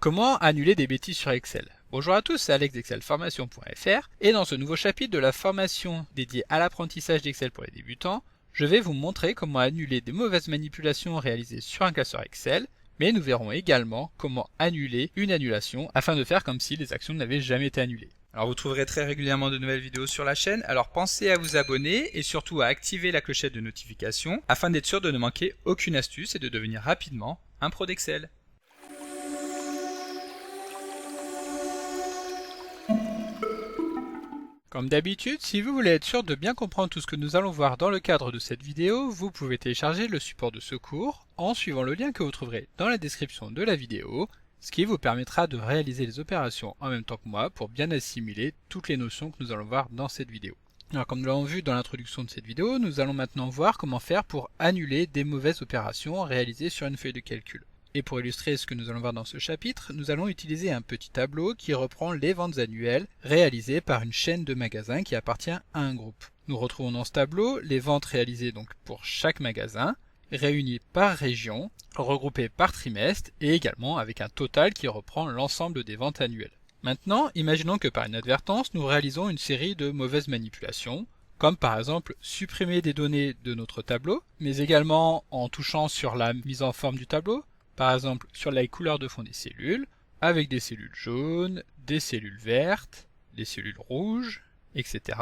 Comment annuler des bêtises sur Excel? Bonjour à tous, c'est Alex d'excelformation.fr et dans ce nouveau chapitre de la formation dédiée à l'apprentissage d'Excel pour les débutants, je vais vous montrer comment annuler des mauvaises manipulations réalisées sur un classeur Excel, mais nous verrons également comment annuler une annulation afin de faire comme si les actions n'avaient jamais été annulées. Alors vous trouverez très régulièrement de nouvelles vidéos sur la chaîne, alors pensez à vous abonner et surtout à activer la clochette de notification afin d'être sûr de ne manquer aucune astuce et de devenir rapidement un pro d'Excel. Comme d'habitude, si vous voulez être sûr de bien comprendre tout ce que nous allons voir dans le cadre de cette vidéo, vous pouvez télécharger le support de ce cours en suivant le lien que vous trouverez dans la description de la vidéo, ce qui vous permettra de réaliser les opérations en même temps que moi pour bien assimiler toutes les notions que nous allons voir dans cette vidéo. Alors comme nous l'avons vu dans l'introduction de cette vidéo, nous allons maintenant voir comment faire pour annuler des mauvaises opérations réalisées sur une feuille de calcul. Et pour illustrer ce que nous allons voir dans ce chapitre, nous allons utiliser un petit tableau qui reprend les ventes annuelles réalisées par une chaîne de magasins qui appartient à un groupe. Nous retrouvons dans ce tableau les ventes réalisées donc pour chaque magasin, réunies par région, regroupées par trimestre et également avec un total qui reprend l'ensemble des ventes annuelles. Maintenant, imaginons que par inadvertance, nous réalisons une série de mauvaises manipulations, comme par exemple supprimer des données de notre tableau, mais également en touchant sur la mise en forme du tableau, par exemple sur la couleur de fond des cellules, avec des cellules jaunes, des cellules vertes, des cellules rouges, etc.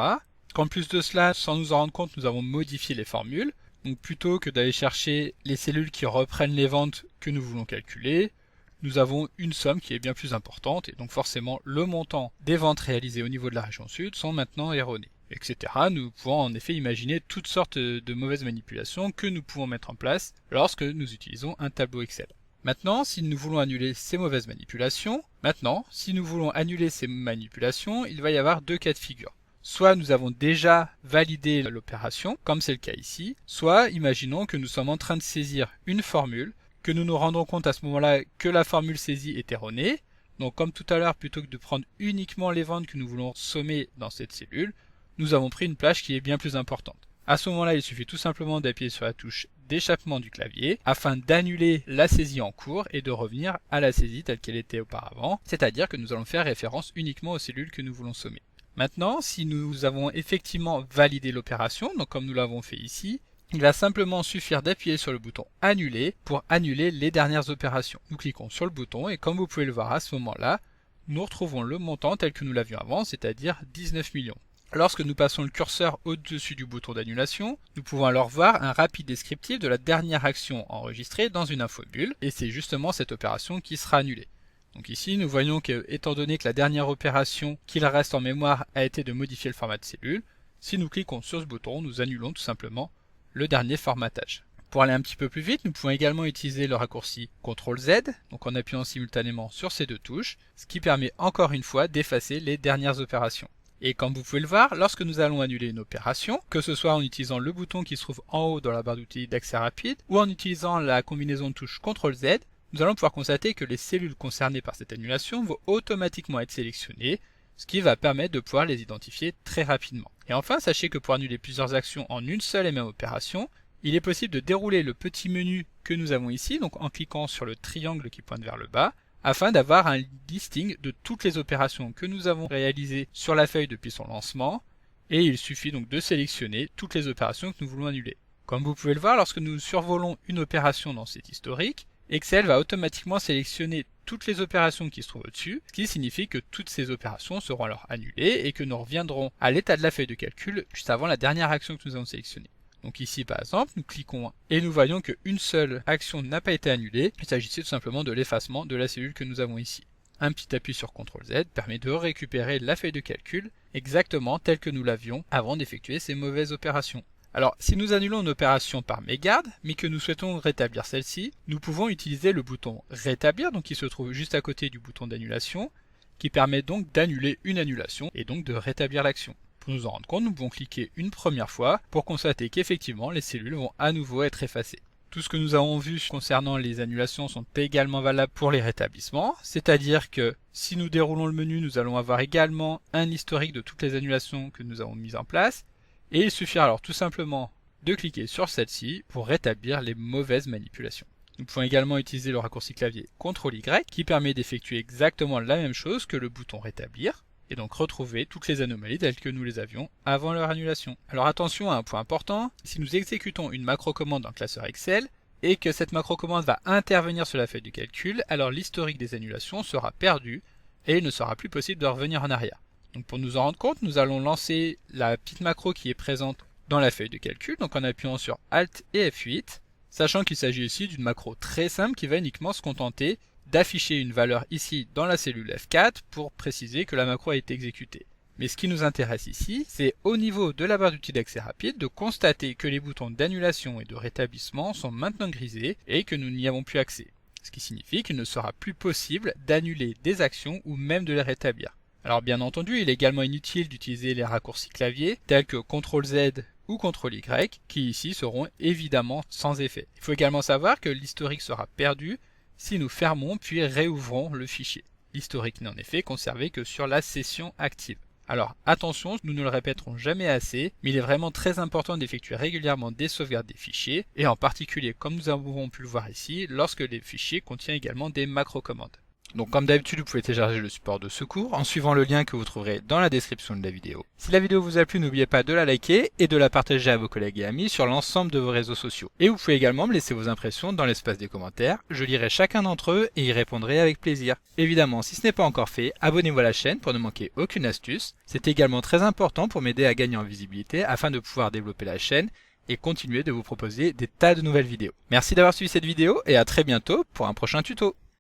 En plus de cela, sans nous en rendre compte, nous avons modifié les formules. Donc plutôt que d'aller chercher les cellules qui reprennent les ventes que nous voulons calculer, nous avons une somme qui est bien plus importante et donc forcément le montant des ventes réalisées au niveau de la région sud sont maintenant erronés, etc. Nous pouvons en effet imaginer toutes sortes de mauvaises manipulations que nous pouvons mettre en place lorsque nous utilisons un tableau Excel. Maintenant, si nous voulons annuler ces mauvaises manipulations, il va y avoir deux cas de figure. Soit nous avons déjà validé l'opération, comme c'est le cas ici, soit imaginons que nous sommes en train de saisir une formule, que nous nous rendons compte à ce moment-là que la formule saisie est erronée. Donc comme tout à l'heure, plutôt que de prendre uniquement les ventes que nous voulons sommer dans cette cellule, nous avons pris une plage qui est bien plus importante. À ce moment-là, il suffit tout simplement d'appuyer sur la touche d'échappement du clavier afin d'annuler la saisie en cours et de revenir à la saisie telle qu'elle était auparavant, c'est-à-dire que nous allons faire référence uniquement aux cellules que nous voulons sommer. Maintenant, si nous avons effectivement validé l'opération, donc comme nous l'avons fait ici, il va simplement suffire d'appuyer sur le bouton annuler pour annuler les dernières opérations. Nous cliquons sur le bouton et comme vous pouvez le voir à ce moment-là, nous retrouvons le montant tel que nous l'avions avant, c'est-à-dire 19 millions. Lorsque nous passons le curseur au-dessus du bouton d'annulation, nous pouvons alors voir un rapide descriptif de la dernière action enregistrée dans une infobulle, et c'est justement cette opération qui sera annulée. Donc ici, nous voyons que, étant donné que la dernière opération qu'il reste en mémoire a été de modifier le format de cellule, si nous cliquons sur ce bouton, nous annulons tout simplement le dernier formatage. Pour aller un petit peu plus vite, nous pouvons également utiliser le raccourci CTRL-Z, donc en appuyant simultanément sur ces deux touches, ce qui permet encore une fois d'effacer les dernières opérations. Et comme vous pouvez le voir, lorsque nous allons annuler une opération, que ce soit en utilisant le bouton qui se trouve en haut dans la barre d'outils d'accès rapide, ou en utilisant la combinaison de touches CTRL-Z, nous allons pouvoir constater que les cellules concernées par cette annulation vont automatiquement être sélectionnées, ce qui va permettre de pouvoir les identifier très rapidement. Et enfin, sachez que pour annuler plusieurs actions en une seule et même opération, il est possible de dérouler le petit menu que nous avons ici, donc en cliquant sur le triangle qui pointe vers le bas, afin d'avoir un listing de toutes les opérations que nous avons réalisées sur la feuille depuis son lancement, et il suffit donc de sélectionner toutes les opérations que nous voulons annuler. Comme vous pouvez le voir, lorsque nous survolons une opération dans cet historique, Excel va automatiquement sélectionner toutes les opérations qui se trouvent au-dessus, ce qui signifie que toutes ces opérations seront alors annulées et que nous reviendrons à l'état de la feuille de calcul juste avant la dernière action que nous avons sélectionnée. Donc ici par exemple, nous cliquons et nous voyons qu'une seule action n'a pas été annulée, il s'agissait tout simplement de l'effacement de la cellule que nous avons ici. Un petit appui sur CTRL-Z permet de récupérer la feuille de calcul exactement telle que nous l'avions avant d'effectuer ces mauvaises opérations. Alors, si nous annulons une opération par mégarde, mais que nous souhaitons rétablir celle-ci, nous pouvons utiliser le bouton rétablir, donc qui se trouve juste à côté du bouton d'annulation, qui permet donc d'annuler une annulation et donc de rétablir l'action. Pour nous en rendre compte, nous pouvons cliquer une première fois pour constater qu'effectivement les cellules vont à nouveau être effacées. Tout ce que nous avons vu concernant les annulations sont également valables pour les rétablissements, c'est-à-dire que si nous déroulons le menu, nous allons avoir également un historique de toutes les annulations que nous avons mises en place, et il suffira alors tout simplement de cliquer sur celle-ci pour rétablir les mauvaises manipulations. Nous pouvons également utiliser le raccourci clavier CTRL-Y qui permet d'effectuer exactement la même chose que le bouton rétablir et donc retrouver toutes les anomalies telles que nous les avions avant leur annulation. Alors attention à un point important, si nous exécutons une macro-commande dans le classeur Excel et que cette macro-commande va intervenir sur la feuille de calcul, alors l'historique des annulations sera perdu et il ne sera plus possible de revenir en arrière. Donc pour nous en rendre compte, nous allons lancer la petite macro qui est présente dans la feuille de calcul, donc en appuyant sur Alt et F8, sachant qu'il s'agit ici d'une macro très simple qui va uniquement se contenter d'afficher une valeur ici dans la cellule F4 pour préciser que la macro a été exécutée. Mais ce qui nous intéresse ici, c'est au niveau de la barre d'outils d'accès rapide de constater que les boutons d'annulation et de rétablissement sont maintenant grisés et que nous n'y avons plus accès. Ce qui signifie qu'il ne sera plus possible d'annuler des actions ou même de les rétablir. Alors bien entendu, il est également inutile d'utiliser les raccourcis clavier tels que CTRL-Z ou CTRL-Y qui ici seront évidemment sans effet. Il faut également savoir que l'historique sera perdu si nous fermons puis réouvrons le fichier. L'historique n'est en effet conservé que sur la session active. Alors attention, nous ne le répéterons jamais assez, mais il est vraiment très important d'effectuer régulièrement des sauvegardes des fichiers, et en particulier comme nous avons pu le voir ici, lorsque les fichiers contiennent également des macro-commandes. Donc comme d'habitude, vous pouvez télécharger le support de secours en suivant le lien que vous trouverez dans la description de la vidéo. Si la vidéo vous a plu, n'oubliez pas de la liker et de la partager à vos collègues et amis sur l'ensemble de vos réseaux sociaux. Et vous pouvez également me laisser vos impressions dans l'espace des commentaires, je lirai chacun d'entre eux et y répondrai avec plaisir. Évidemment, si ce n'est pas encore fait, abonnez-vous à la chaîne pour ne manquer aucune astuce. C'est également très important pour m'aider à gagner en visibilité afin de pouvoir développer la chaîne et continuer de vous proposer des tas de nouvelles vidéos. Merci d'avoir suivi cette vidéo et à très bientôt pour un prochain tuto.